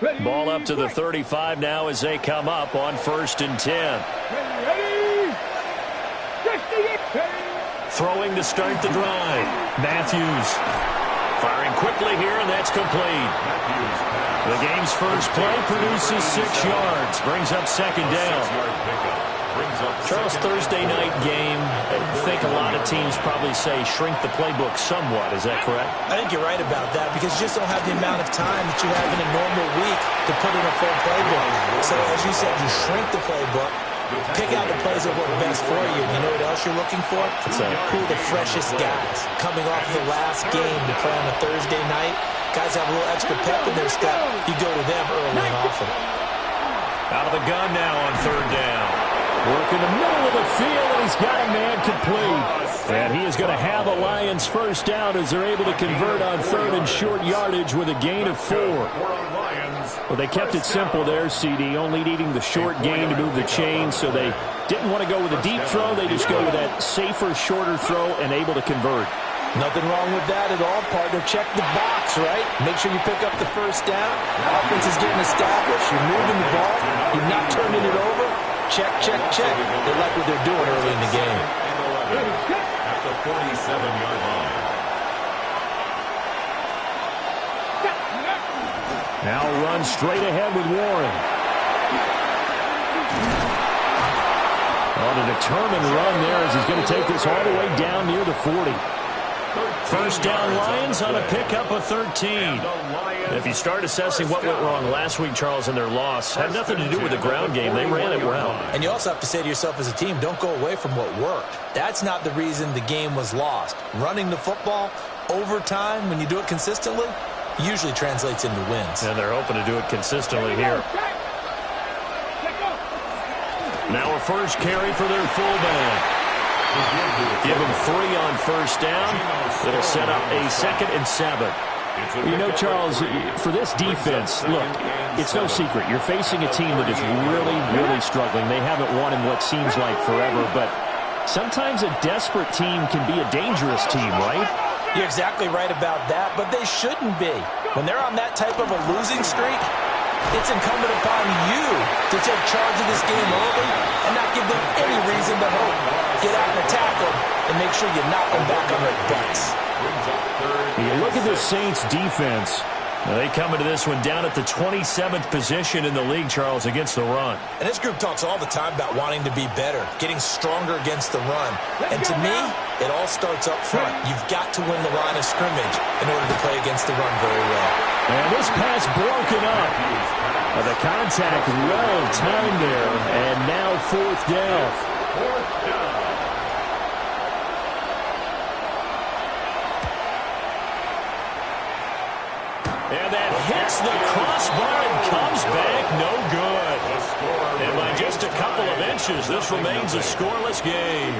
Ball up to the 35 now as they come up on 1st and 10. Throwing to start the drive. Matthews firing quickly here, and that's complete. The game's first play produces 6 yards. Brings up 2nd down. Charles, Thursday night game, I think a lot of teams probably say shrink the playbook somewhat. Is that correct? I think you're right about that because you just don't have the amount of time that you have in a normal week to put in a full playbook. So as you said, you shrink the playbook, pick out the plays that work best for you. And you know what else you're looking for? Who are the freshest guys coming off the last game to play on a Thursday night? Guys have a little extra pep in their step. You go to them early and often. Out of the gun now on 3rd down. Work in the middle of the field, and he's got a man complete. And he is going to have a Lions first down as they're able to convert on 3rd and short yardage with a gain of 4. Well, they kept it simple there, CD, only needing the short gain to move the chain, so they didn't want to go with a deep throw. They just go with that safer, shorter throw and able to convert. Nothing wrong with that at all, partner. Check the box, right? Make sure you pick up the first down. Offense is getting established. You're moving the ball. You're not turning it over. Check, check, check. They like what they're doing early in the game. At the 47-yard line. Now run straight ahead with Warren. On a determined run there as he's going to take this all the way down near the 40. First down Lions on a pickup of 13. If you start assessing what went wrong last week, Charles, in their loss, had nothing to do with the ground game. They ran it well. And you also have to say to yourself as a team, don't go away from what worked. That's not the reason the game was lost. Running the football over time, when you do it consistently, usually translates into wins. And they're hoping to do it consistently here. Now a first carry for their fullback. Give him 3 on first down. It'll set up a 2nd and 7. You know, Charles, for this defense, look, it's no secret. You're facing a team that is really, really struggling. They haven't won in what seems like forever, but sometimes a desperate team can be a dangerous team, right? You're exactly right about that, but they shouldn't be. When they're on that type of a losing streak, it's incumbent upon you to take charge of this game early and not give them any reason to hope. Get out and attack them and make sure you knock them back on their butts. You look at the Saints defense. Now they come into this one down at the 27th position in the league, Charles, against the run. And this group talks all the time about wanting to be better, getting stronger against the run. And to me, it all starts up front. You've got to win the line of scrimmage in order to play against the run very well. And this pass broken up. The contact well timed there, and now 4th down. And that hits the crossbar and comes back no good. And by just a couple of inches, this remains a scoreless game.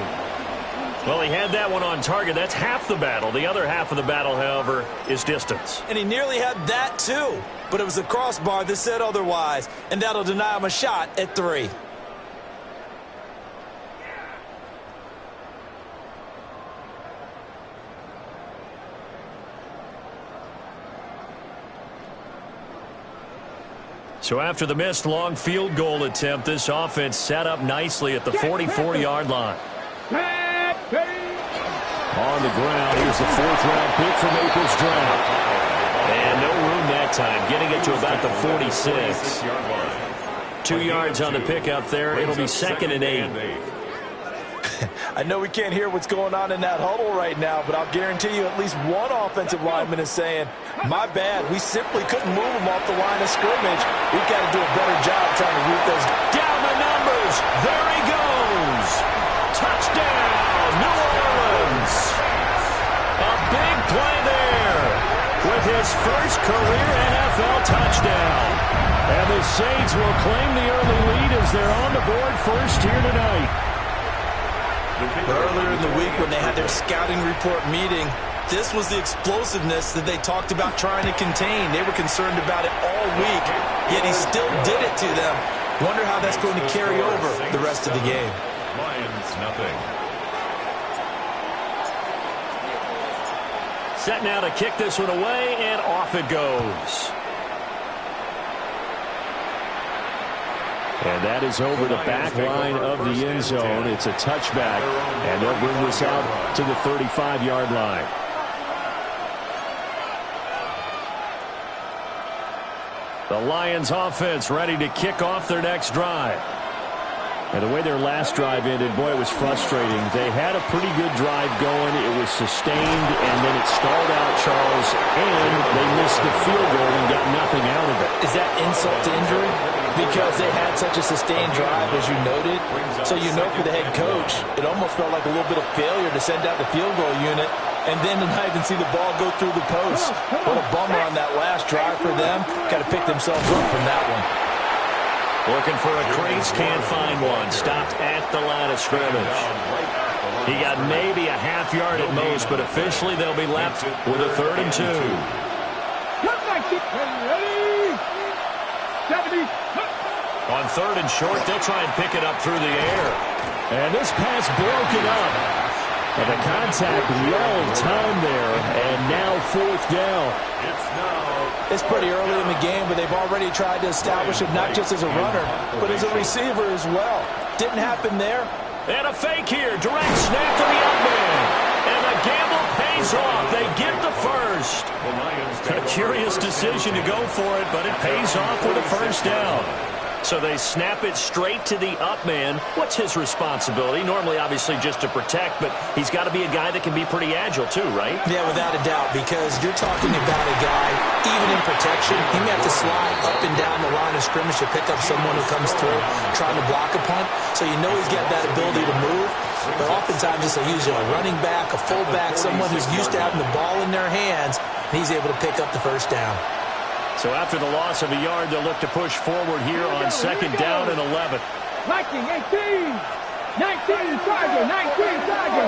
Well, he had that one on target. That's half the battle. The other half of the battle, however, is distance. And he nearly had that, too. But it was the crossbar that said otherwise. And that'll deny him a shot at 3. So after the missed long field goal attempt, this offense set up nicely at the 44-yard line. On the ground, here's the 4th-round pick from April's draft. And no room that time, getting it to about the 46. 2 yards on the pickup there. It'll be 2nd and 8. I know we can't hear what's going on in that huddle right now, but I'll guarantee you at least one offensive lineman is saying, my bad, we simply couldn't move him off the line of scrimmage. We've got to do a better job trying to root those. Down the numbers. There he goes. Touchdown, New Orleans. A big play there with his first career NFL touchdown. And the Saints will claim the early lead as they're on the board first here tonight. Earlier in the week when they had their scouting report meeting, this was the explosiveness that they talked about trying to contain. They were concerned about it all week, yet he still did it to them. Wonder how that's going to carry over the rest of the game. Lions, nothing. Set now to kick this one away, and off it goes. And that is over the back line of the end zone. It's a touchback, and they'll bring this out to the 35-yard line. The Lions offense ready to kick off their next drive. And the way their last drive ended, boy, it was frustrating. They had a pretty good drive going. It was sustained, and then it stalled out, Charles, and they missed the field goal and got nothing out of it. Is that insult to injury? Because they had such a sustained drive, as you noted. So you know for the head coach, it almost felt like a little bit of failure to send out the field goal unit and then to not even see the ball go through the post. What a bummer on that last drive for them. Got to pick themselves up from that one. Looking for a crease, can't find one. Stopped at the line of scrimmage. He got maybe a half yard at most, but officially they'll be left with a 3rd and 2. On 3rd and short, they'll try and pick it up through the air. And this pass broken up. And the contact well timed there, and now 4th down. It's pretty early in the game, but they've already tried to establish him not just as a runner, but as a receiver as well. Didn't happen there. And a fake here. Direct snap to the up man. And the gamble pays off. They get the first. A curious decision to go for it, but it pays off with a 1st down. So they snap it straight to the up man. What's his responsibility? Normally, obviously, just to protect, but he's got to be a guy that can be pretty agile too, right? Yeah, without a doubt, because you're talking about a guy, even in protection, he may have to slide up and down the line of scrimmage to pick up someone who comes through trying to block a punt. So you know he's got that ability to move. But oftentimes it's usually a running back, a fullback, someone who's used to having the ball in their hands, and he's able to pick up the 1st down. So after the loss of a yard, they'll look to push forward here on 2nd down and 11. 19, 18, 19, Charger, 19, Charger.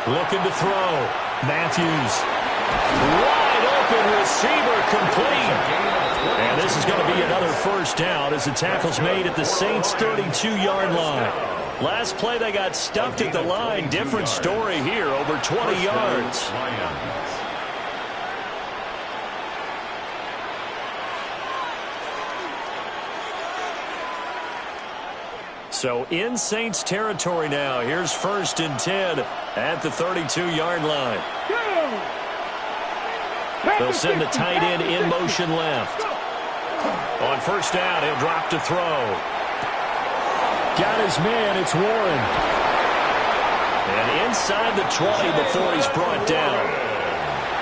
Looking to throw. Matthews. Wide open receiver complete. And this is going to be another 1st down as the tackle's made at the Saints' 32-yard line. Last play, they got stuffed at the line. Different story here, over 20 yards. So in Saints territory now. Here's 1st and 10 at the 32-yard line. They'll send the tight end in motion left. On 1st down, he'll drop to throw. Got his man. It's Warren. And inside the 20 before he's brought down.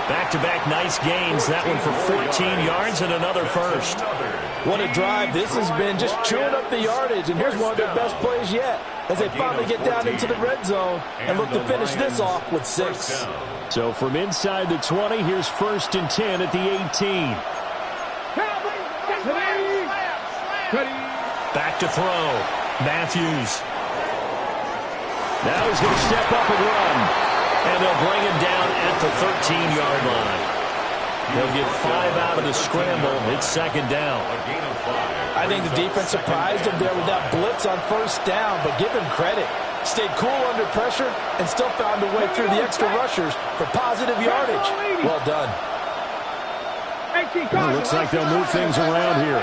Back-to-back nice gains. That one for 14 yards and another 1st. What a drive. This has been just chewing up the yardage, and here's one of their best plays yet as they finally get down into the red zone and look to finish this off with 6. So from inside the 20, here's 1st and 10 at the 18. Back to throw. Matthews. Now he's going to step up and run. And they'll bring him down at the 13-yard line. They'll get 5 out of the scramble. It's 2nd down. I think the defense surprised him there with that blitz on 1st down, but give him credit. Stayed cool under pressure and still found a way through the extra rushers for positive yardage. Well done. Well, looks like they'll move things around here.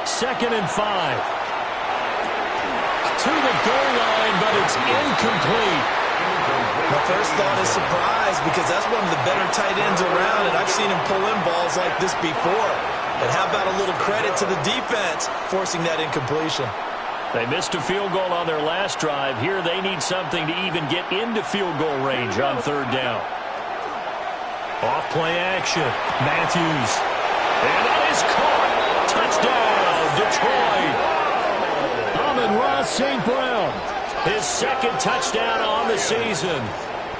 2nd and 5. To the goal line, but it's incomplete. My first thought is surprise because that's one of the better tight ends around, and I've seen him pull in balls like this before. But how about a little credit to the defense forcing that incompletion? They missed a field goal on their last drive. Here they need something to even get into field goal range on 3rd down. Off play action. Matthews. And that is caught. Touchdown, Detroit. Amon-Ra St. Brown. His 2nd touchdown on the season.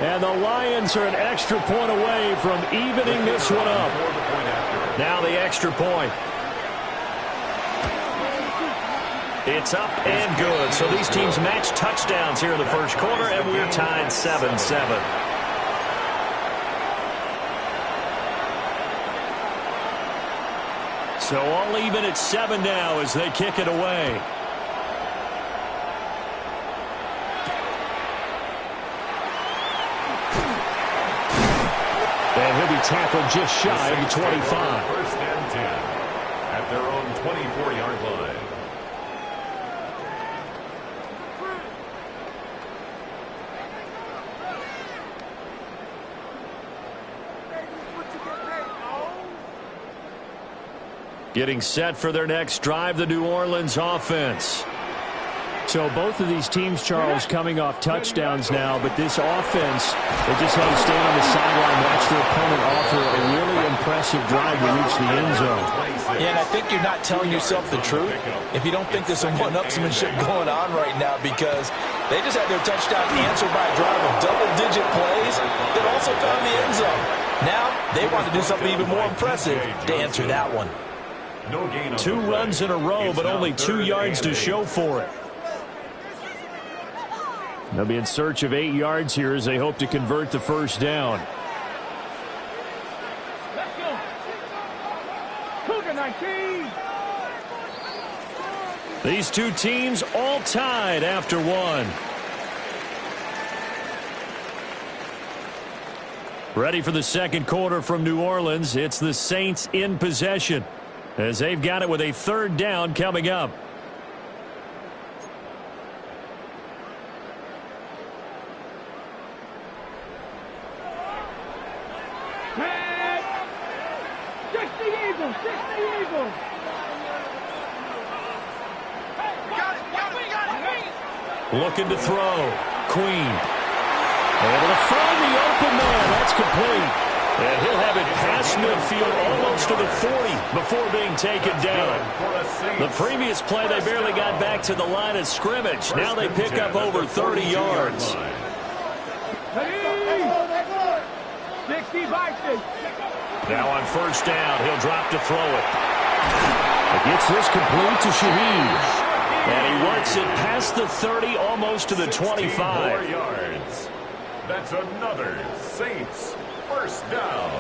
And the Lions are an extra point away from evening this one up. Now the extra point. It's up and good. So these teams match touchdowns here in the 1st quarter, and we're tied 7-7. So all even at 7 now as they kick it away. And he'll be tackled just shy of the 25. First and 10 at their own 24-yard line. Getting set for their next drive, the New Orleans offense. So both of these teams, Charles, coming off touchdowns now, but this offense, they just had to stand on the sideline, watch their opponent offer a really impressive drive to reach the end zone. Yeah, and I think you're not telling yourself the truth if you don't think there's some one-upsmanship going on right now, because they just had their touchdown answered by a drive of double-digit plays that also found the end zone. Now they want to do something even more impressive to answer that one. Two runs in a row, but only 2 yards to show for it. They'll be in search of 8 yards here as they hope to convert the first down. Let's go. Cougar 19. These two teams all tied after one. Ready for the second quarter from New Orleans. It's the Saints in possession, as they've got it with a third down coming up. Looking to throw. Queen. Able to find the open man. That's complete. And he'll have it past midfield almost to the 40 before being taken down. The previous play, they barely got back to the line of scrimmage. Now they pick up over 30 yards. 60 by 60. Now on first down, he'll drop to throw it. He gets this complete to Shaheed. And he works it past the 30, almost to the 25. Yards. That's another Saints first down.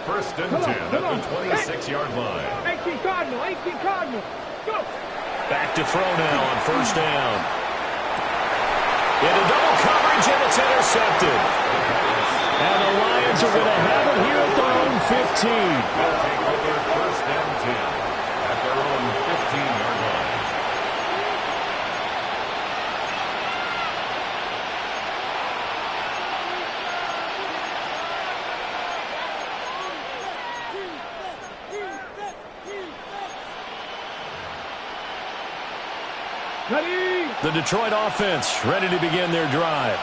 First and 10 at the 26-yard line. 18 Cardinal, 18 Cardinal. Go. Back to throw now on first down. Into double coverage, and it's intercepted. And the Lions are going to have it here at their own 15. They'll take over first and 10 at their own 15-yard line. The Detroit offense ready to begin their drive.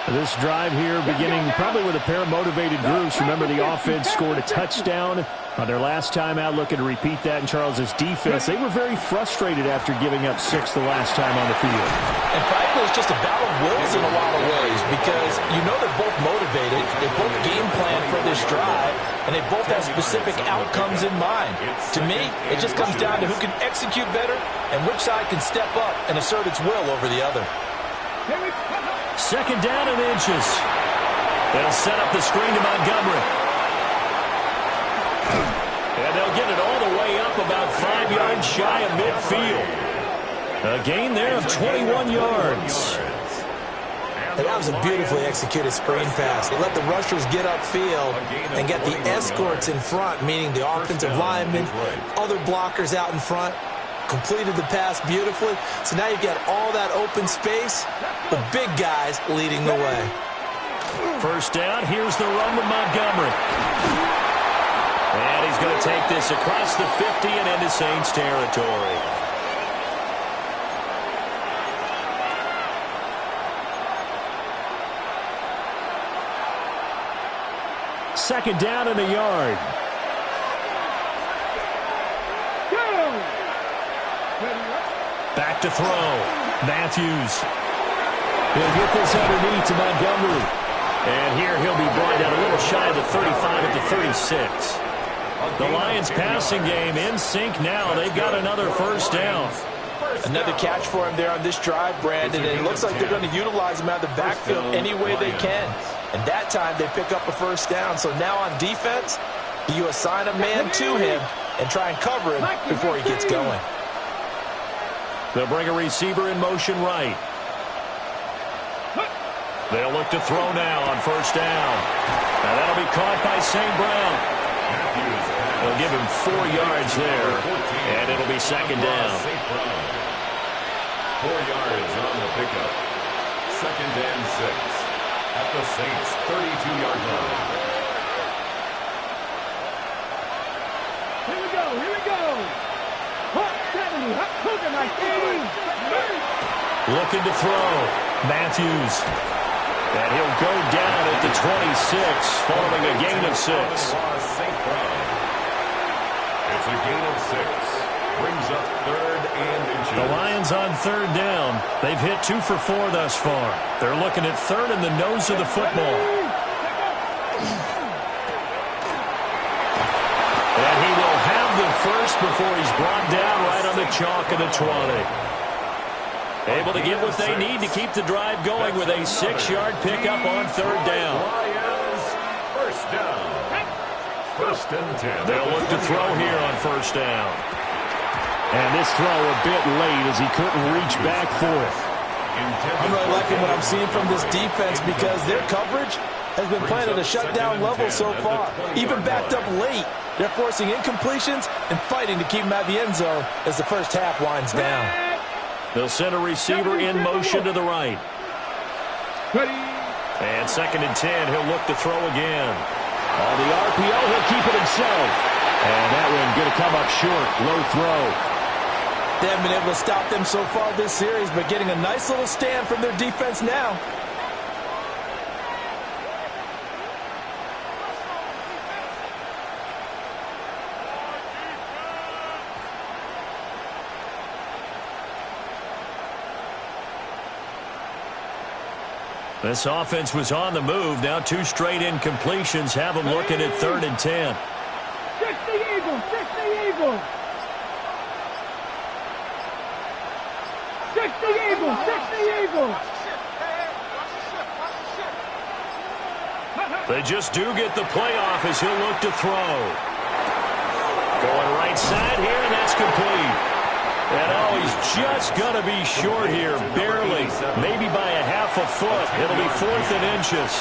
This drive here beginning probably with a pair of motivated groups. Remember, the offense scored a touchdown on their last time out, looking to repeat that in Charles's defense. They were very frustrated after giving up 6 the last time on the field. And frankly, it's just a battle of wills in a lot of ways, because you know they're both motivated, they both game plan for this drive, and they both have specific outcomes in mind. To me, it just comes down to who can execute better and which side can step up and assert its will over the other. Second down and inches. They'll set up the screen to Montgomery. And they'll get it all the way up about 5 yards shy of midfield. A gain there of 21 yards. And that was a beautifully executed screen pass. They let the rushers get upfield and get the escorts in front, meaning the offensive linemen, other blockers out in front. Completed the pass beautifully. So now you've got all that open space, the big guys leading the way. First down, here's the run with Montgomery. And he's going to take this across the 50 and into Saints territory. Second down and a yard. Back to throw. Matthews. He'll get this underneath to Montgomery. And here he'll be brought down a little shy of the 35 at the 36. The Lions passing game in sync now. They've got another first down. Another catch for him there on this drive, Brandon. And it looks like they're going to utilize him out of the backfield any way they can. And that time they pick up a first down. So now on defense, you assign a man to him and try and cover him before he gets going. They'll bring a receiver in motion right. They'll look to throw now on first down. And that'll be caught by St. Brown. They'll give him 4 yards there, and it'll be second down. 4 yards on the pickup. Second and 6 at the Saints' 32-yard line. Here we go, here we go. Hot 70, hot cooking like 80. Looking to throw. Matthews. And he'll go down at the 26, following a gain of 6. St. Brown. It's a gain of 6. Brings up third and inches. The Lions on third down. They've hit 2 for 4 thus far. They're looking at third in the nose of the football. And he will have the first before he's brought down right on the chalk of the 20. Able to get what they need to keep the drive going with a 6-yard pickup on third down. Lions, first down. First and 10. They'll look to throw here on first down. And this throw a bit late as he couldn't reach back for it. I'm really liking what I'm seeing from this defense because their coverage has been playing at a shutdown level so far. Even backed up late, they're forcing incompletions and fighting to keep them out of the end zone as the first half winds down. They'll send a receiver in motion to the right. And second and 10, he'll look to throw again. On the RPO, he'll keep it himself. And that one going to come up short. Low throw. They haven't been able to stop them so far this series, but getting a nice little stand from their defense now. This offense was on the move. Now 2 straight incompletions have them looking at third and 10. 60 Eagles, 60 Eagles. 60 Eagles, 60 Eagles. They just do get the playoff as he'll look to throw. Going right side here, and that's complete. And oh, he's just going to be short here, barely, maybe by a half a foot. It'll be 4th and inches.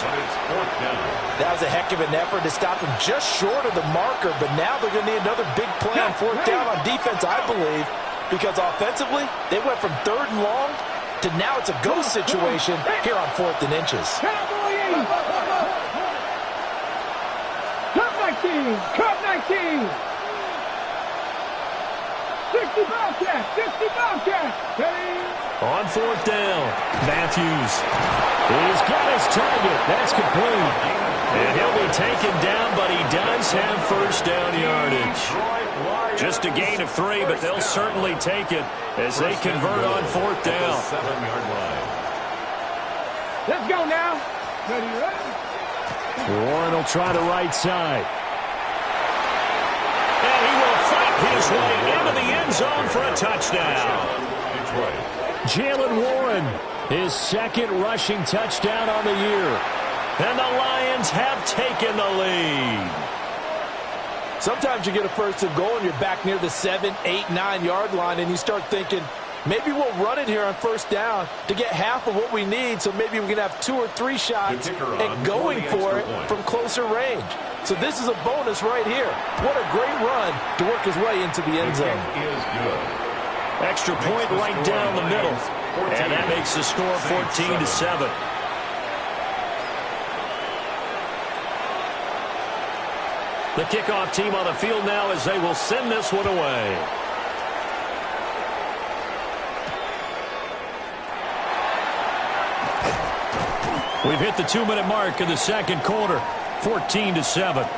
That was a heck of an effort to stop him just short of the marker, but now they're going to need another big play on 4th down on defense, I believe, because offensively, they went from 3rd and long to now it's a go situation here on 4th and inches. Cup 19, Cup 19. 60 Bobcats, 60 Bobcats. On 4th down, Matthews. He's got his target. That's complete. And he'll be taken down, but he does have first down yardage. Just a gain of 3, but they'll certainly take it as they convert on 4th down. 7-yard line. Let's go now. Ready? Warren will try the right side. And he will fight his way into the end zone for a touchdown. Jalen Warren, his 2nd rushing touchdown on the year. And the Lions have taken the lead. Sometimes you get a first and goal and you're back near the 7, 8, 9-yard line and you start thinking, maybe we'll run it here on first down to get half of what we need, so maybe we can have 2 or 3 shots and going for it from closer range. So this is a bonus right here. What a great run to work his way into the end zone. Extra point right down the middle. And that makes the score 14-7. The kickoff team on the field now as they will send this one away. We've hit the 2-minute mark in the second quarter. 14-7.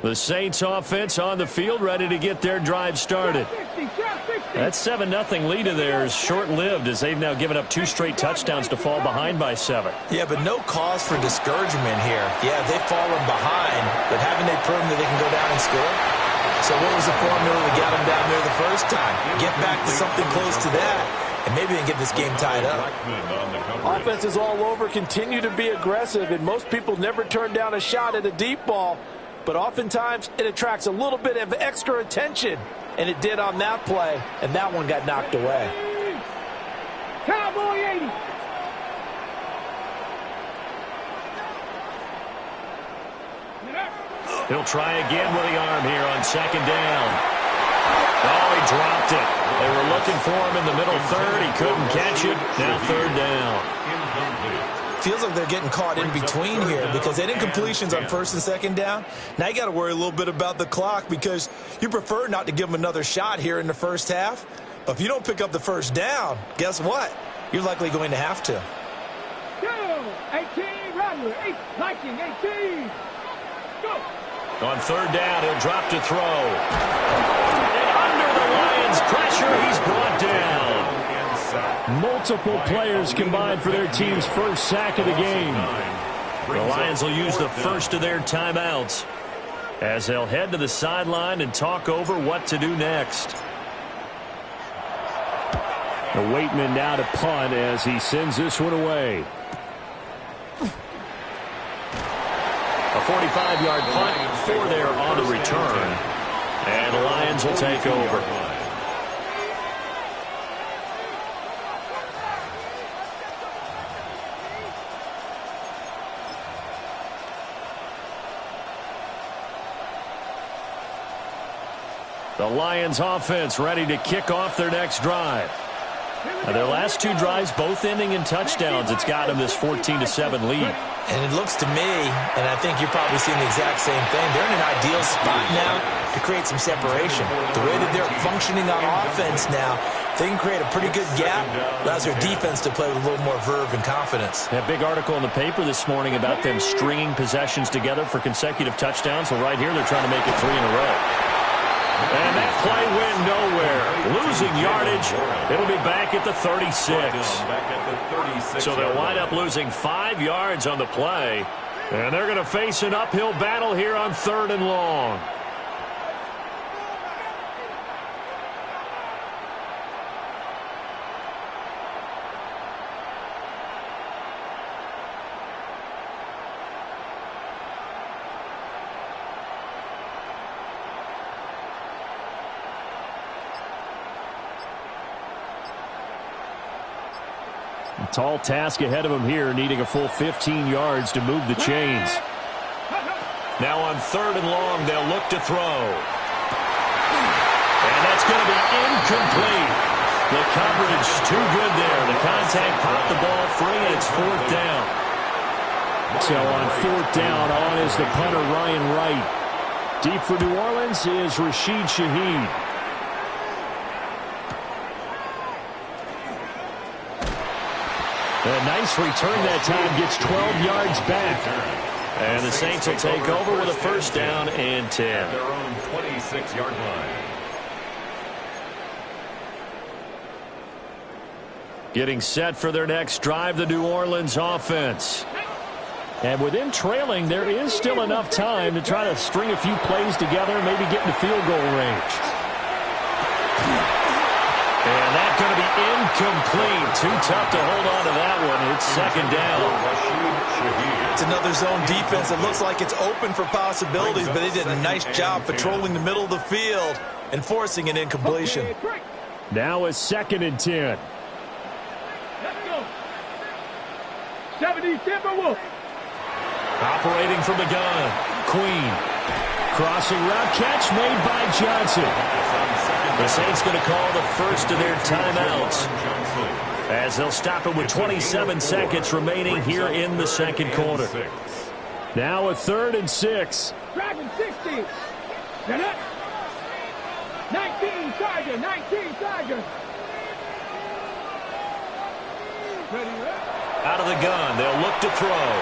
The Saints offense on the field, ready to get their drive started. That 7-0 lead of theirs short-lived as they've now given up 2 straight touchdowns to fall behind by 7. Yeah, but no cause for discouragement here. Yeah, they've fallen behind, but haven't they proven that they can go down and score? So what was the formula that got them down there the first time? Get back to something close to that, and maybe they can get this game tied up. Offense is all over, continue to be aggressive, and most people never turn down a shot at a deep ball, but oftentimes it attracts a little bit of extra attention, and it did on that play, and that one got knocked away. Cowboy 80. He'll try again with the arm here on second down. Oh, he dropped it. They were looking for him in the middle third. He couldn't catch it. Now third down. Feels like they're getting caught in between here because they didn't completions on first and second down. Now you got to worry a little bit about the clock because you prefer not to give them another shot here in the first half. But if you don't pick up the first down, guess what? You're likely going to have to. Go! 18, Rattler. 8, Viking, 18. Go! On third down, he'll drop to throw. And under the Lions' pressure, he's brought down. Multiple players combined for their team's first sack of the game. The Lions will use the first of their timeouts as they'll head to the sideline and talk over what to do next. The Waitman now to punt as he sends this one away. A 45-yard punt for there on the return. And the Lions will take over. The Lions offense ready to kick off their next drive. Now, their last two drives both ending in touchdowns. It's got them this 14-7 lead. And it looks to me, and I think you're probably seeing the exact same thing, they're in an ideal spot now to create some separation. The way that they're functioning on offense now, they can create a pretty good gap. Allows their defense to play with a little more verve and confidence. That big article in the paper this morning about them stringing possessions together for consecutive touchdowns. So right here, they're trying to make it 3 in a row. And that play went nowhere. Losing yardage. It'll be back at the 36. So they'll wind up losing 5 yards on the play. And they're going to face an uphill battle here on 3rd and long. Tall task ahead of him here, needing a full 15 yards to move the chains. Now on 3rd and long, they'll look to throw. And that's going to be incomplete. The coverage too good there. The contact popped the ball free, and it's 4th down. So on 4th down, on is the punter Ryan Wright. Deep for New Orleans is Rashid Shaheed. A nice return that time, gets 12 yards back. And the Saints will take over with a first down and 10. Their own 26-yard line. Getting set for their next drive, the New Orleans offense. And with them trailing, there is still enough time to try to string a few plays together, maybe get into field goal range. And that's going to be incomplete. Too tough to hold on to that one. It's 2nd down. It's another zone defense. It looks like it's open for possibilities, but they did a nice job patrolling the middle of the field and forcing an incompletion. Now it's 2nd and 10. Let's go. 70 Timberwolves. Operating from the gun. Queen. Crossing route, catch made by Johnson. The Saints going to call the first of their timeouts as they'll stop it with 27 seconds remaining here in the 2nd quarter. Now a 3rd and 6. Dragon 60. 19 Tiger. 19 Tiger. Ready, Out of the gun, they'll look to throw.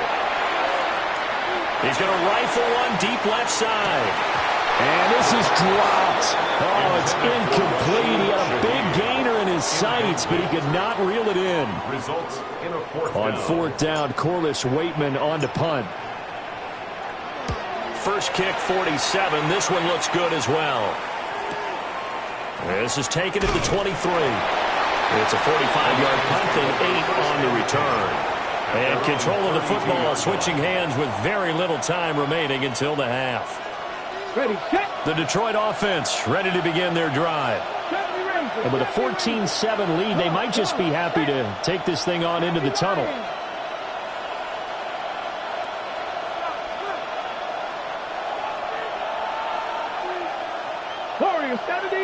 He's going to rifle one deep left side. And this is dropped. Oh, it's incomplete. He had a big gainer in his sights, but he could not reel it in. Results in a 4th On down. 4th down, Corliss Waitman on to punt. First kick, 47. This one looks good as well. This is taken at the 23. It's a 45-yard punt and 8 on the return. And control of the football switching hands with very little time remaining until the half. Ready, set. The Detroit offense ready to begin their drive. And with a 14-7 lead, they might just be happy to take this thing on into the tunnel. Warriors 70.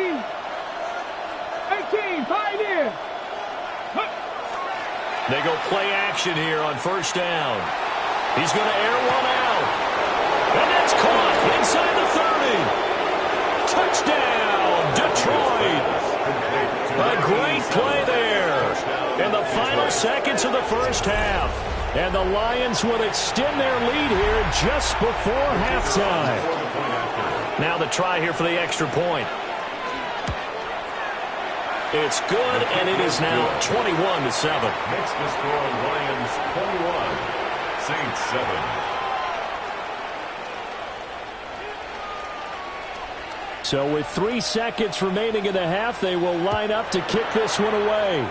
18, Pioneers. They go play action here on first down. He's going to air one out. And that's caught inside the 30. Touchdown, Detroit. A great play there. In the final seconds of the first half. And the Lions will extend their lead here just before halftime. Now the try here for the extra point. It's good, and it is now 21-7. Makes the score Lions 21, Saints 7. So with 3 seconds remaining in the half, they will line up to kick this one away.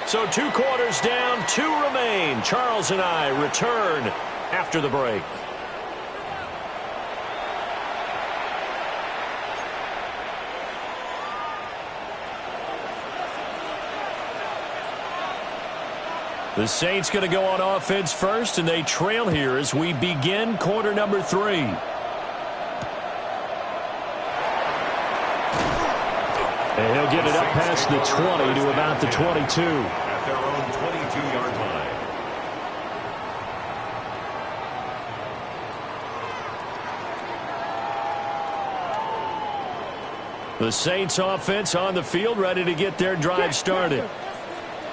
So 2 quarters down, 2 remain. Charles and I return after the break. The Saints going to go on offense first, and they trail here as we begin quarter number 3. And he'll get it up past the 20 to about the 22. At their own 22-yard line. The Saints offense on the field ready to get their drive started.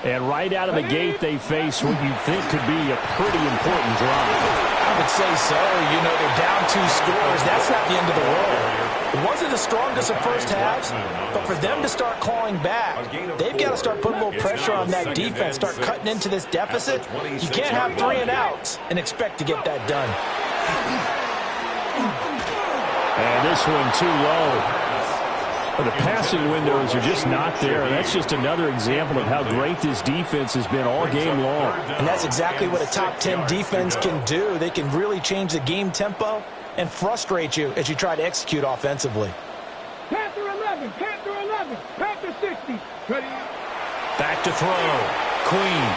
And right out of the gate, they face what you think could be a pretty important drive. I would say so. You know, they're down 2 scores. That's not the end of the world. It wasn't the strongest of first halves, but for them to start clawing back, they've got to start putting a little pressure on that defense, start cutting into this deficit. You can't have 3 and outs and expect to get that done. And this one too low. The passing windows are just not there. That's just another example of how great this defense has been all game long. And that's exactly what a top 10 defense can do. They can really change the game tempo and frustrate you as you try to execute offensively. Panther 11, Panther 11, Panther 60. Ready. Back to throw. Queen.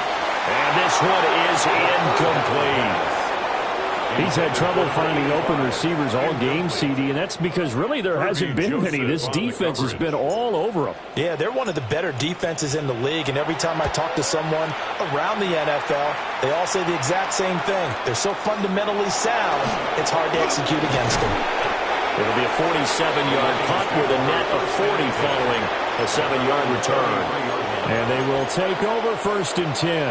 And this one is incomplete. He's had trouble finding open receivers all game, CD, and that's because really there hasn't been many. This defense has been all over them. Yeah, they're one of the better defenses in the league, and every time I talk to someone around the NFL, they all say the exact same thing. They're so fundamentally sound, it's hard to execute against them. It'll be a 47-yard punt with a net of 40 following a 7-yard return. And they will take over 1st and 10.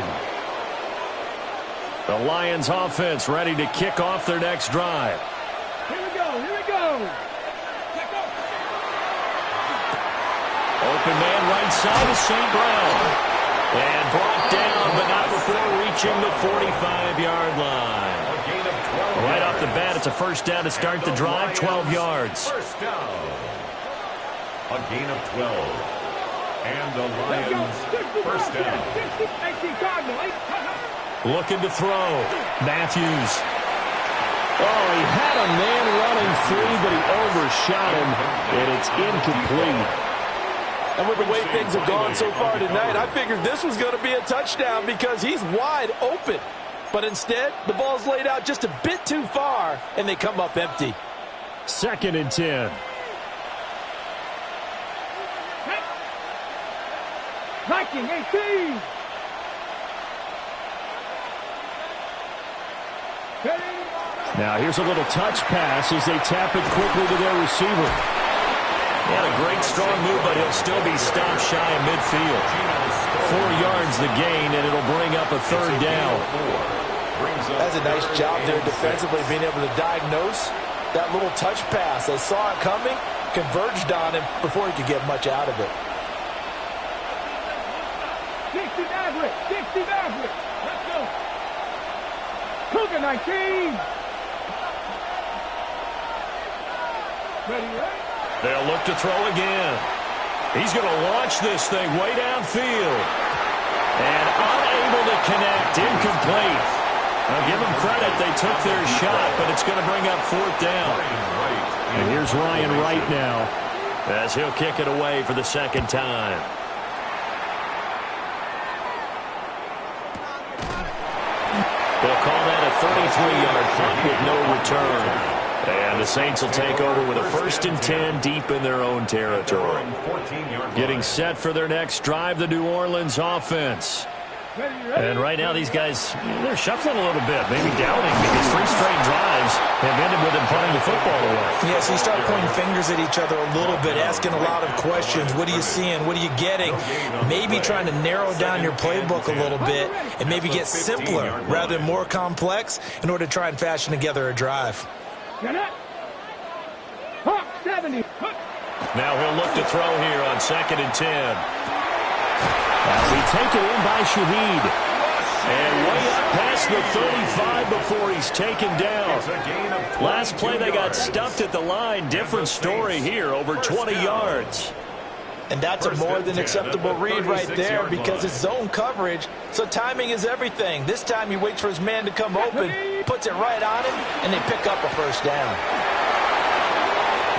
The Lions offense ready to kick off their next drive. Here we go, here we go. Open man right side is St. Brown. And brought down, but not before reaching the 45-yard line. Right off the bat, it's a first down to start the drive, 12 yards. First down. A gain of 12. And the Lions first down. Looking to throw. Matthews. Oh, he had a man running free, but he overshot him, and it's incomplete. And with the way things have gone so far tonight, I figured this was going to be a touchdown because he's wide open. But instead, the ball's laid out just a bit too far, and they come up empty. 2nd and 10. Viking 18. Now here's a little touch pass as they tap it quickly to their receiver. He had a great strong move, but he'll still be stopped shy of midfield. 4 yards the gain, and it'll bring up a 3rd down. That's a nice job there defensively, being able to diagnose that little touch pass. They saw it coming, converged on him before he could get much out of it. 60 Maverick, 60 Maverick. Let's go. Cougar 19. They'll look to throw again. He's going to launch this thing way downfield. And unable to connect. Incomplete. Now give them credit. They took their shot, but it's going to bring up 4th down. And here's Ryan Wright now as he'll kick it away for the 2nd time. They'll call that a 33-yard punt with no return. And the Saints will take over with a 1st and 10 deep in their own territory. Getting set for their next drive, the New Orleans offense. And right now these guys, they're shuffling a little bit, maybe doubting, because 3 straight drives have ended with them punting the football away. Yeah, so you start pointing fingers at each other a little bit, asking a lot of questions. What are you seeing? What are you getting? Maybe trying to narrow down your playbook a little bit and maybe get simpler rather than more complex in order to try and fashion together a drive. Now he'll look to throw here on 2nd and 10. We take it in by Shaheed. And way up past the 35 before he's taken down. Last play they got stuffed at the line. Different story here, over 20 yards. And that's a more than acceptable read right there because it's zone coverage, so timing is everything. This time he waits for his man to come open, puts it right on him, and they pick up a 1st down.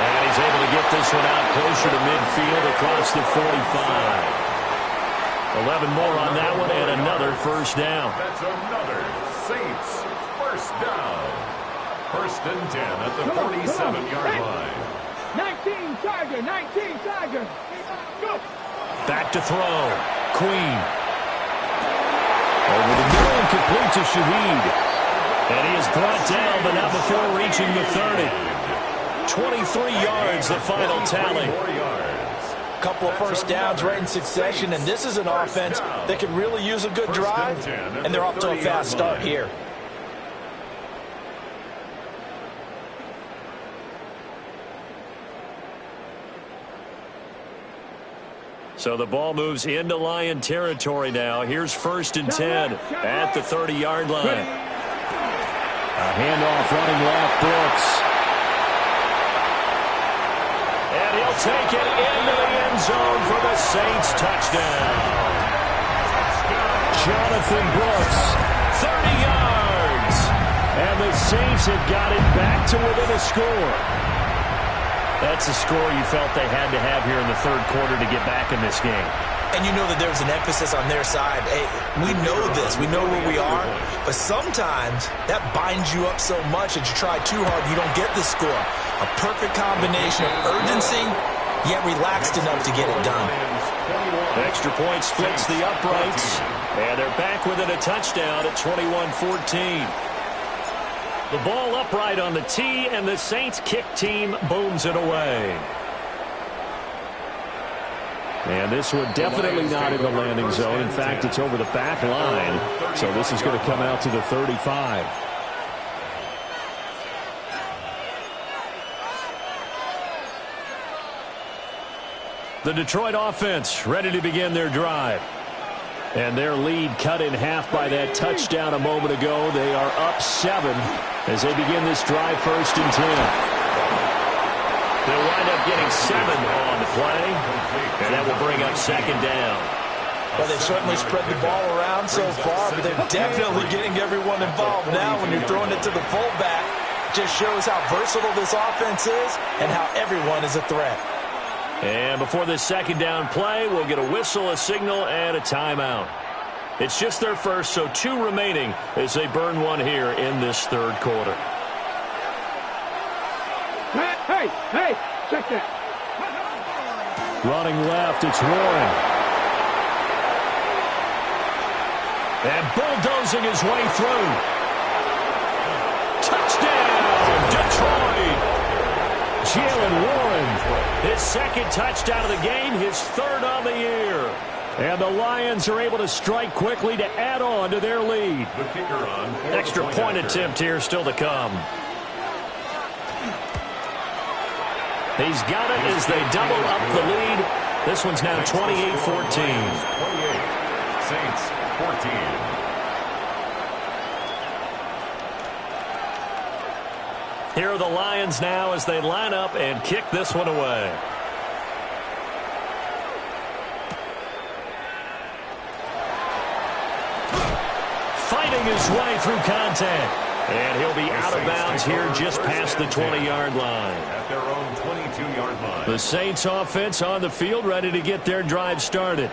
And he's able to get this one out closer to midfield across the 45. 11 more on that one and another 1st down. That's another Saints 1st down. 1st and 10 at the 47-yard line. 19 Tiger, 19 Tiger. Go. Back to throw. Queen. Over the middle and complete to Shaheed. And he is brought down, but not before reaching the 30. 23 yards, the final tally. Couple of 1st downs right in succession, and this is an offense that could really use a good drive, and they're off to a fast start here. So the ball moves into Lion territory now. Here's 1st and 10 at the 30-yard line. A handoff running left, Brooks. And he'll take it into the end zone for the Saints touchdown. Jonathan Brooks, 30 yards. And the Saints have got it back to within a score. That's a score you felt they had to have here in the 3rd quarter to get back in this game. And you know that there's an emphasis on their side. Hey, we know this. We know where we are. But sometimes that binds you up so much that you try too hard, you don't get the score. A perfect combination of urgency, yet relaxed enough to get it done. Extra point splits the uprights. And they're back within a touchdown at 21-14. The ball upright on the tee, and the Saints kick team booms it away. And this one definitely not in the landing zone. In fact, it's over the back line. So this is going to come out to the 35. The Detroit offense ready to begin their drive. And their lead cut in half by that touchdown a moment ago. They are up 7 as they begin this drive 1st and 10. They'll wind up getting 7 on the play, and that will bring up 2nd down. Well, they've certainly spread the ball around so far, but they're definitely getting everyone involved now when you're throwing it to the fullback. Just shows how versatile this offense is and how everyone is a threat. And before this 2nd down play, we'll get a whistle, a signal, and a timeout. It's just their first, so 2 remaining as they burn one here in this 3rd quarter. Hey, check that. Running left, it's Warren. And bulldozing his way through. Touchdown, Detroit! Jalen Warren, his 2nd touchdown of the game, his 3rd on the year. And the Lions are able to strike quickly to add on to their lead. Extra point attempt here still to come. He's got it as they double up the lead. This one's now 28-14. 28. Saints 14. Here are the Lions now as they line up and kick this one away. Fighting his way through contact. And he'll be out of bounds here just past the 20-yard line. At their own 22-yard line. The Saints offense on the field ready to get their drive started.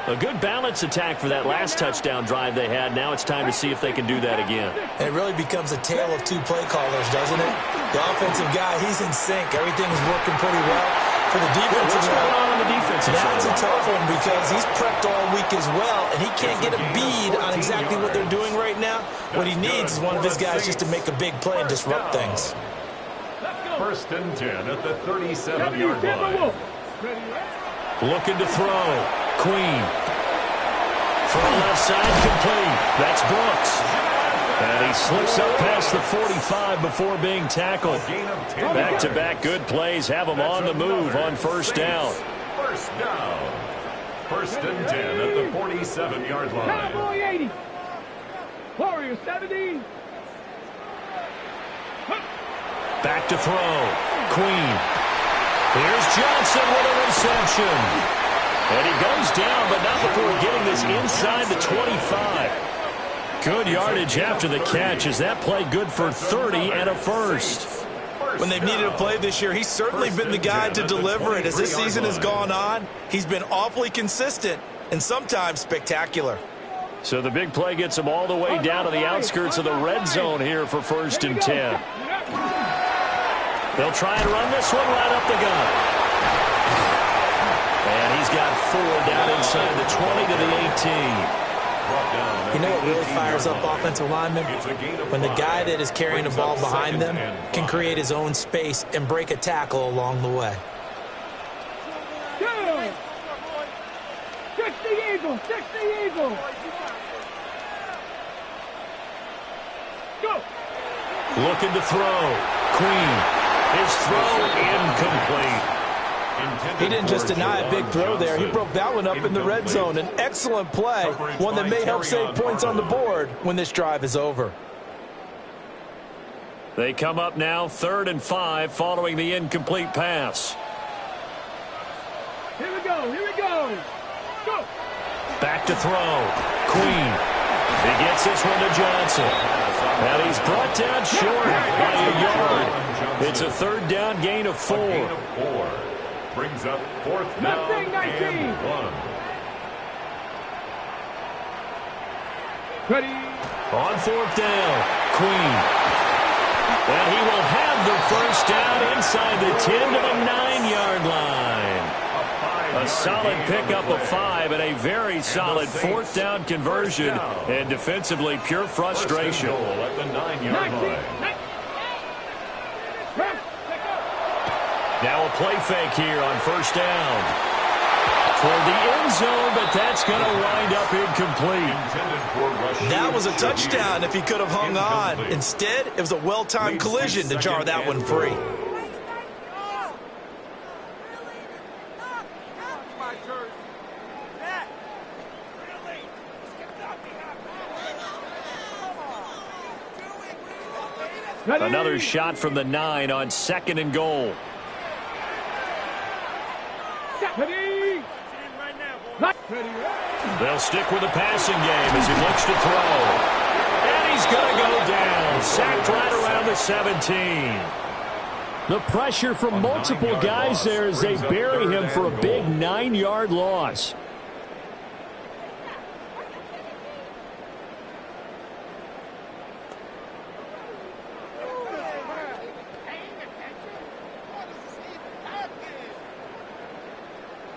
A good balance attack for that last touchdown drive they had. Now it's time to see if they can do that again. And it really becomes a tale of two play callers, doesn't it? The offensive guy, he's in sync. Everything's working pretty well. For the defensive What's going on the defensive side? That's a tough one because he's prepped all week as well, and he can't get a bead on exactly what they're doing right now. What he needs is one of his guys just to make a big play and disrupt things. First and 10 at the 37-yard line. Looking to throw. Queen. From the left side, complete. That's Brooks. And he slips up past the 45 before being tackled. Back-to-back good plays have him on the move on first down. First down. First and 10 at the 47-yard line. Cowboy 80. Warrior 70. Back to throw. Queen. Here's Johnson with a reception. And he goes down, but not before getting this inside the 25. Good yardage after the catch. Is that play good for 30 and a first? When they've needed a play this year, he's certainly been the guy to deliver it. As this season has gone on, he's been awfully consistent and sometimes spectacular. So the big play gets him all the way down to the outskirts of the red zone here for first and 10. They'll try and run this one right up the gut. And he's got 4 down inside the 20 to the 18. You know what really fires up offensive linemen? When the guy that is carrying the ball behind them can create his own space and break a tackle along the way. Go! 60 Eagles! 60 Eagles! Go! Looking to throw. Queen. His throw incomplete. He didn't just deny a big throw there. He broke that one up in the red zone. An excellent play, one that may help save points on the board when this drive is over. They come up now 3rd and 5 following the incomplete pass. Here we go! Here we go! Go! Back to throw. Queen. He gets this one to Johnson. And he's brought down short by a yard. It's a 3rd down gain of 4. Brings up 4th down and 1. Ready. On 4th down, Queen. And he will have the first down inside the 10 to the 9-yard line. A solid pickup of 5 and a very solid 4th down conversion. And defensively, pure frustration. At the 9-yard line. Now a play fake here on first down. Toward the end zone, but that's going to wind up incomplete. That was a touchdown if he could have hung on. Instead, it was a well-timed collision to jar that one free. Another shot from the 9 on 2nd and goal. They'll stick with the passing game as he looks to throw. And he's going to go down. Sacked right around the 17. The pressure from multiple guys there as they bury him for a big 9-yard loss.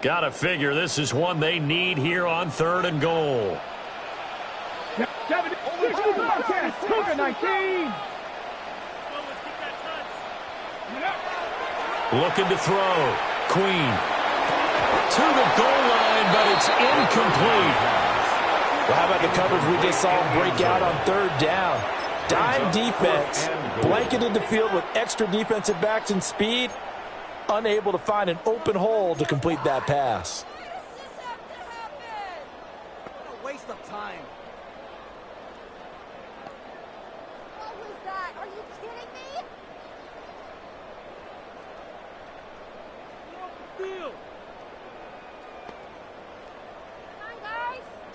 Gotta figure this is one they need here on 3rd and goal. 19. Looking to throw. Queen. To the goal line, but it's incomplete. Well, how about the coverage we just saw him break out on 3rd down? Dime defense, blanketed the field with extra defensive backs and speed, unable to find an open hole to complete that pass. What a waste of time. What was that? Are you kidding me?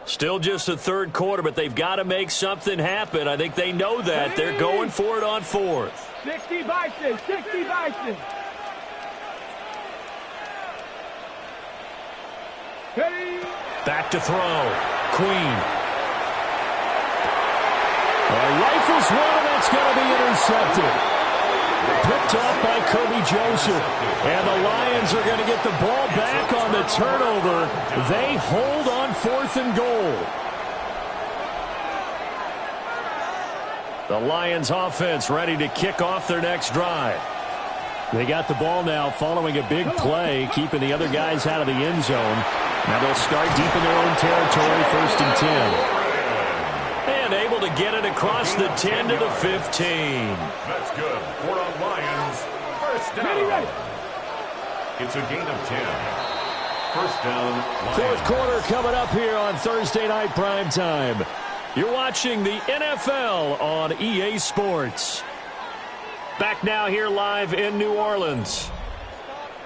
Still just the third quarter, but they've got to make something happen. I think they know that. They're going for it on fourth. 60 Bison, 60 Bison. Back to throw. Queen. Rifles one, and that's going to be intercepted. Picked off by Kirby Joseph. And the Lions are going to get the ball back on the turnover. They hold on 4th and goal. The Lions offense ready to kick off their next drive. They got the ball now following a big play, keeping the other guys out of the end zone. Now they'll start deep in their own territory, 1st and 10. And able to get it across the 10 to the 15. That's good. 4 on Lions. First down. It's a gain of 10. First down, Lions. Fourth quarter coming up here on Thursday Night Primetime. You're watching the NFL on EA Sports. Back now here live in New Orleans.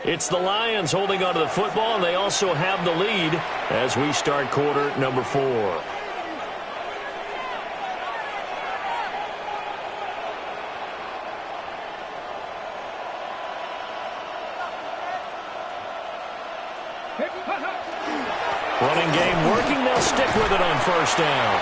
It's the Lions holding onto the football, and they also have the lead as we start quarter number 4. Running game working. They'll stick with it on first down.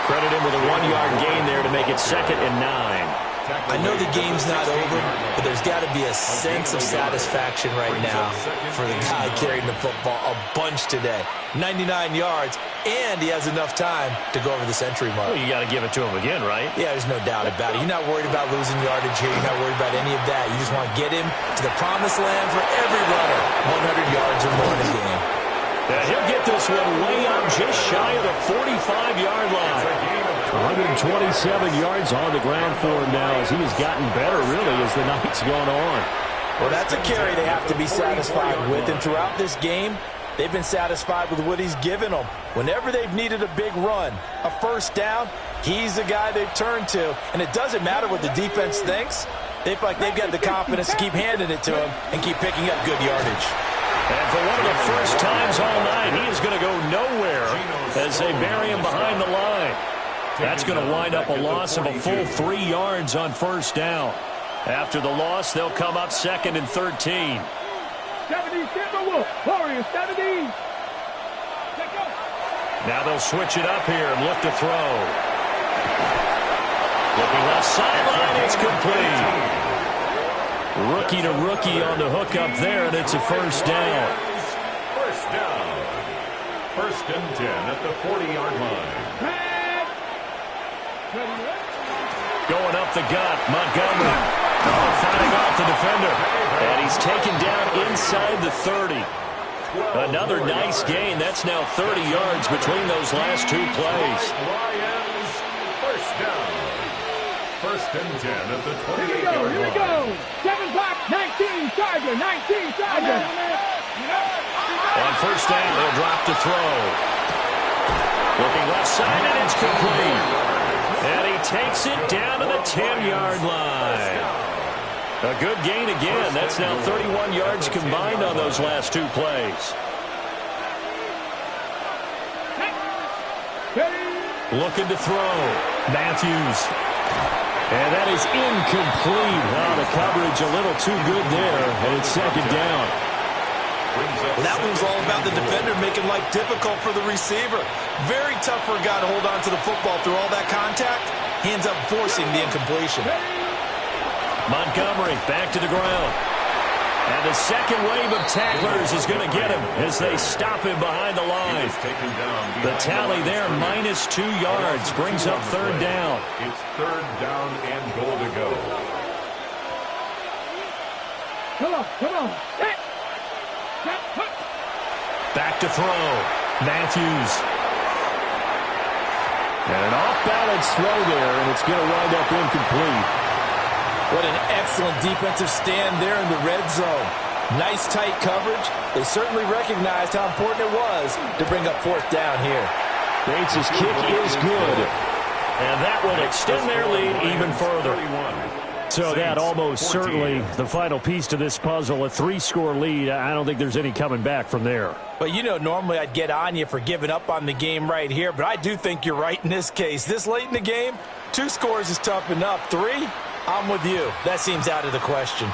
Credit him with a 1-yard gain there to make it 2nd and 9. I know the game's not over, but there's got to be a sense of satisfaction right now for the guy carrying the football a bunch today. 99 yards, and he has enough time to go over the century mark. Well, you got to give it to him again, right? Yeah, there's no doubt about it. You're not worried about losing yardage here. You're not worried about any of that. You just want to get him to the promised land for every runner. 100 yards or more in a game. Yeah, he'll get this one way up just shy of the 45-yard line. 127 yards on the ground for him now as he has gotten better, really, as the night's gone on. Well, that's a carry they have to be satisfied with, and throughout this game, they've been satisfied with what he's given them. Whenever they've needed a big run, a first down, he's the guy they've turned to. And it doesn't matter what the defense thinks. They feel like they've got the confidence to keep handing it to him and keep picking up good yardage. And for one of the first times all night, he is going to go nowhere as they bury him behind the line. That's going to wind up a loss of a full 3 yards on first down. After the loss, they'll come up 2nd and 13. 70 Timberwolves. Warriors 70. Now they'll switch it up here and look to throw. Looking left sideline, it's complete. Rookie to rookie on the hook up there, and it's a first down. First down. 1st and 10 at the 40-yard line. Going up the gut, Montgomery. Fighting off the defender. And he's taken down inside the 30. Another nice gain. That's now 30 yards between those last 2 plays. Lions, first down. 1st and 10 at the 28-yard line. Here we go. 7 block, 19 Charger, 19 Charger. On first down, they'll drop to throw. Looking left side, and it's complete. And he takes it down to the 10-yard line. A good gain again. That's now 31 yards combined on those last 2 plays. Looking to throw. Matthews. And that is incomplete. Wow, the coverage a little too good there. And it's 2nd down. Well, that one was all about the defender making life difficult for the receiver. Very tough for a guy to hold on to the football through all that contact. He ends up forcing the incompletion. Montgomery back to the ground. And the second wave of tacklers is going to get him as they stop him behind the line. The tally there, minus 2 yards, brings up 3rd down. It's 3rd down and goal to go. Come on, come on. Back to throw. Matthews. And an off-balance throw there, and it's going to wind up incomplete. What an excellent defensive stand there in the red zone. Nice tight coverage. They certainly recognized how important it was to bring up 4th down here. Bates' kick is good. And that will extend their lead even further. So that Saints, almost 14. certainly the final piece to this puzzle, a 3-score lead. I don't think there's any coming back from there. But, you know, normally I'd get on you for giving up on the game right here, but I do think you're right in this case. This late in the game, 2 scores is tough enough. 3, I'm with you. That seems out of the question.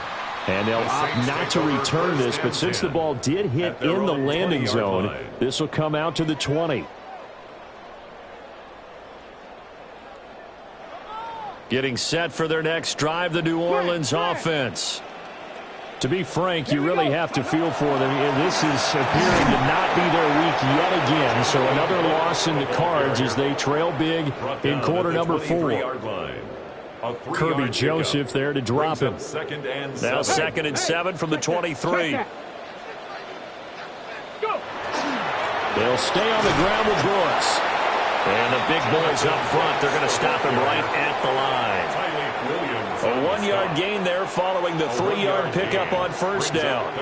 And they'll opt not to return this, but since the ball did hit in the landing zone, this will come out to the 20. Getting set for their next drive, the New Orleans offense. To be frank, you really have to feel for them. And this is appearing to not be their week yet again. So another loss in the cards as they trail big in quarter number 4. Kirby Joseph there to drop him. Now 2nd and 7 from the 23. They'll stay on the ground with Brooks. And the big boys up front, they're going to stop him right at the line. A 1-yard gain there following the 3-yard pickup on first down.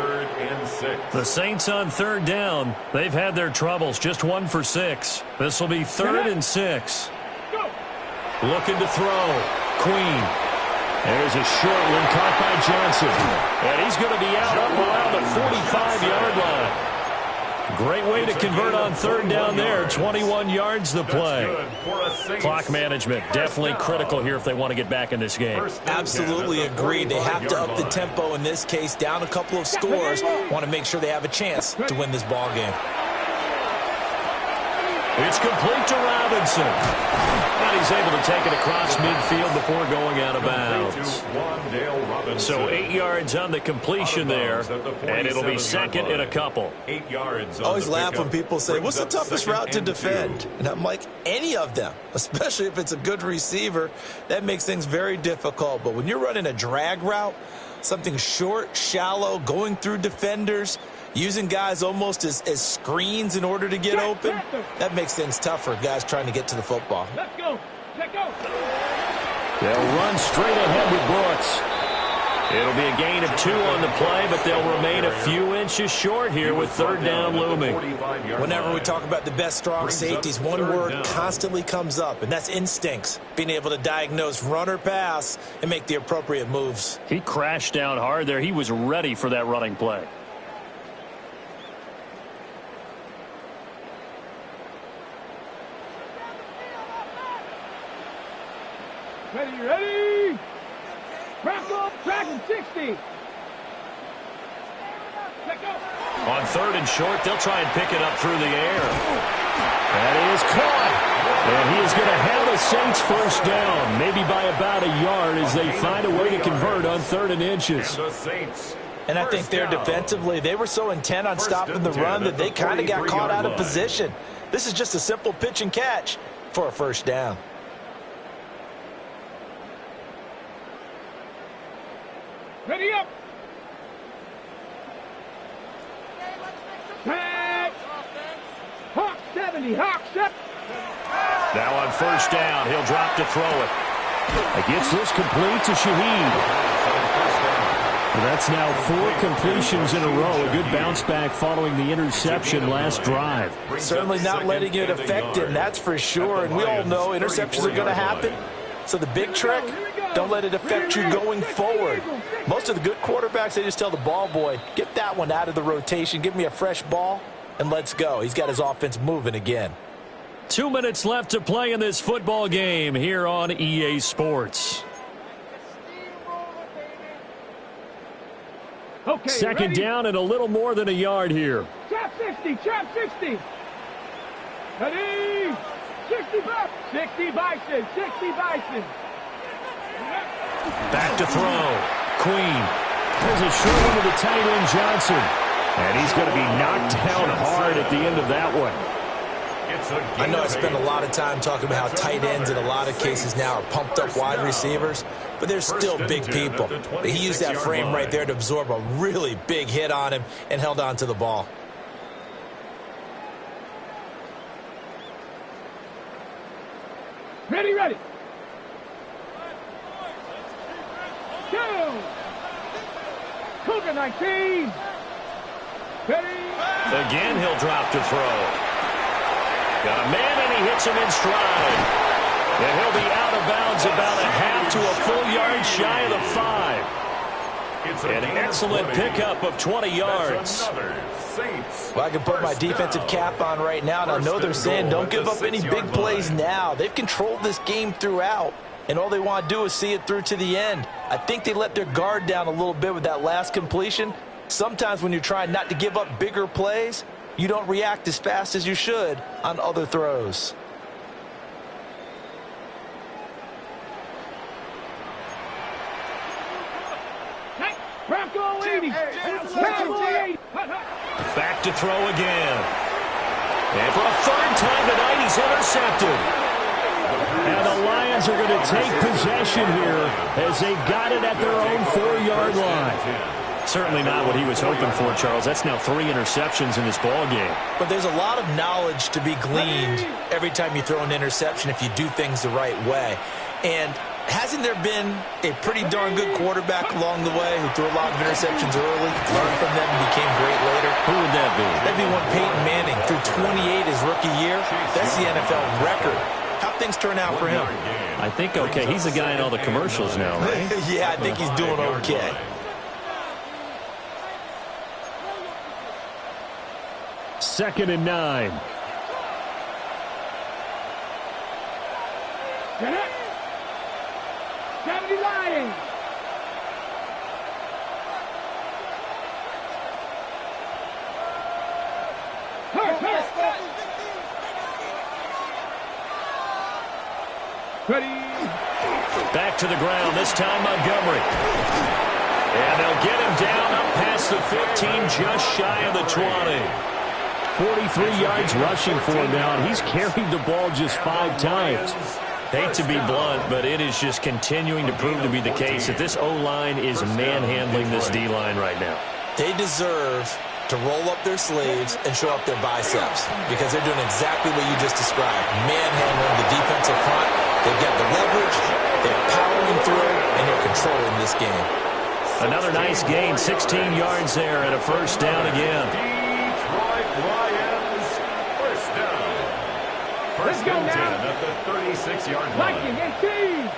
The Saints on 3rd down. They've had their troubles, just 1 for 6. This will be 3rd and 6. Looking to throw. Queen. There's a short one caught by Johnson. And he's going to be out up around the 45-yard line. Great way to convert on 3rd down there. 21 yards the play. Clock management definitely critical here if they want to get back in this game. Absolutely agreed. They have to up the tempo in this case. Down a couple of scores. Want to make sure they have a chance to win this ball game. It's complete to Robinson. And he's able to take it across midfield before going out of bounds. So 8 yards on the completion there, and it'll be 2nd and a couple. 8 yards. Always laugh when people say, what's the toughest route to defend? And I'm like, any of them, especially if it's a good receiver. That makes things very difficult. But when you're running a drag route, something short, shallow, going through defenders, using guys almost as screens in order to get open, that makes things tougher, guys trying to get to the football. Let's go. Let's go. They'll run straight ahead with Brooks. It'll be a gain of 2 on the play, but they'll remain a few inches short here with 3rd down looming. Whenever we talk about the best strong safeties, one word constantly comes up, and that's instincts. Being able to diagnose run or pass and make the appropriate moves. He crashed down hard there. He was ready for that running play. Ready. Crack up, tracking 60. Let go. On 3rd and short, they'll try and pick it up through the air. That is caught. And he is going to have the Saints first down, maybe by about a yard as they find a way to convert on 3rd and inches. And I think there defensively, they were so intent on stopping the run that they kind of got caught out of position. This is just a simple pitch and catch for a first down. Ready up. Tag. Hawk 70. Hawk 70. Now on first down, he'll drop to throw it. Gets this complete to Shaheed. That's now 4 completions in a row. A good bounce back following the interception last drive. Certainly not letting it affect him, that's for sure. And we all know interceptions are going to happen. So the big trick, don't let it affect you going forward. Most of the good quarterbacks, they just tell the ball boy, get that one out of the rotation, give me a fresh ball, and let's go. He's got his offense moving again. 2 minutes left to play in this football game here on EA Sports. Okay, 2nd down and a little more than a yard here. Trap 60. Trap 60. Ready. 65. 60 Bison. 60 Bison. Back to throw. Queen. There's a short one to the tight end, Johnson. And he's going to be knocked down hard at the end of that one. I know I spend a lot of time talking about how tight ends in a lot of cases now are pumped up wide receivers, but they're still big people. But he used that frame right there to absorb a really big hit on him and held on to the ball. Ready. Go. Cougar 19. Ready. Again, he'll drop to throw. Got a man, and he hits him in stride. And he'll be out of bounds about a half to a full yard shy of the 5. An excellent pickup of 20 yards. Well, I can put my defensive cap on right now, and I know they're saying don't give up any big plays now. They've controlled this game throughout, and all they want to do is see it through to the end. I think they let their guard down a little bit with that last completion. Sometimes when you're trying not to give up bigger plays, you don't react as fast as you should on other throws. Back to throw again. And for a third time tonight, he's intercepted. And the Lions are going to take possession here as they've got it at their own 4-yard line. Certainly not what he was hoping for, Charles. That's now 3 interceptions in this ball game. But there's a lot of knowledge to be gleaned every time you throw an interception if you do things the right way. And hasn't there been a pretty darn good quarterback along the way who threw a lot of interceptions early, learned from them, and became great later? Who would that be? That'd be one Peyton Manning. Threw 28 his rookie year. That's the NFL record. How'd things turn out for him? I think okay. He's the guy in all the commercials now, right? Yeah, I think he's doing okay. Second and 9. Lions. Ready. Back to the ground, this time Montgomery. And they'll get him down up past the 15, just shy of the 20. 43 yards rushing for him now, and he's carried the ball just 5 times. Hate to be blunt, but it is just continuing to prove to be the case that this O-line is manhandling this D-line right now. They deserve to roll up their sleeves and show up their biceps because they're doing exactly what you just described, manhandling the defensive front. They've got the leverage, they're powering through, and they're controlling this game. Another nice gain, 16 yards there, and a first down again. Detroit Lions, first down. First and 10 at the 36-yard line. Viking 18.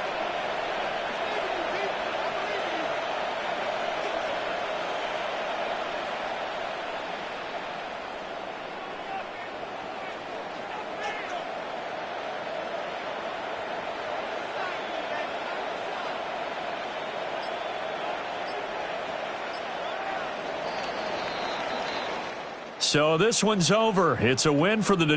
So this one's over. It's a win for the